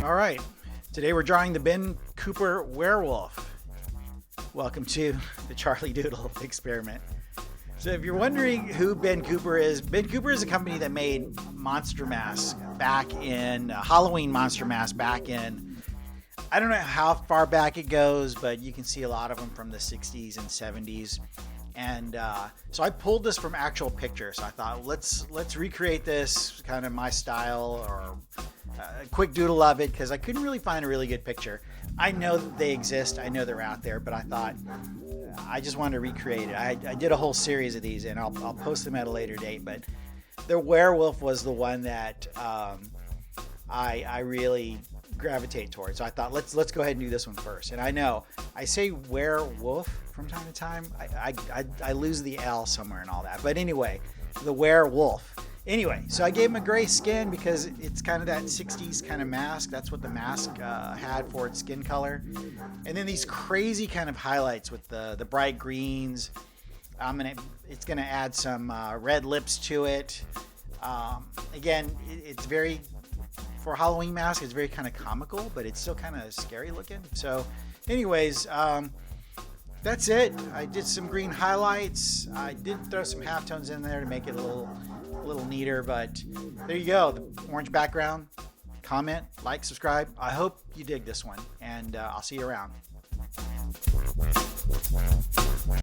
All right, today we're drawing the Ben Cooper werewolf. Welcome to the Charlie Doodle experiment. So if you're wondering who Ben Cooper is a company that made monster masks back in, Halloween monster masks back in, I don't know how far back it goes, but you can see a lot of them from the 60s and 70s. And so I pulled this from actual pictures. So I thought, let's recreate this kind of my style, or a quick doodle of it, because I couldn't really find a really good picture. I know that they exist, I know they're out there, but I thought I just wanted to recreate it. I did a whole series of these, and I'll post them at a later date. But the werewolf was the one that I really gravitate towards. So I thought let's go ahead and do this one first. And I know I say werewolf from time to time. I lose the L somewhere and all that. But anyway, the werewolf. Anyway, so I gave him a gray skin because it's kind of that 60s kind of mask. That's what the mask had for its skin color. And then these crazy kind of highlights with the bright greens. It's gonna add some red lips to it. Again, it's very, for a Halloween mask, it's very kind of comical, but it's still kind of scary looking. So anyways, that's it. I did some green highlights. I did throw some halftones in there to make it a little neater, but there you go. The orange background. Comment, like, subscribe. I hope you dig this one, and I'll see you around.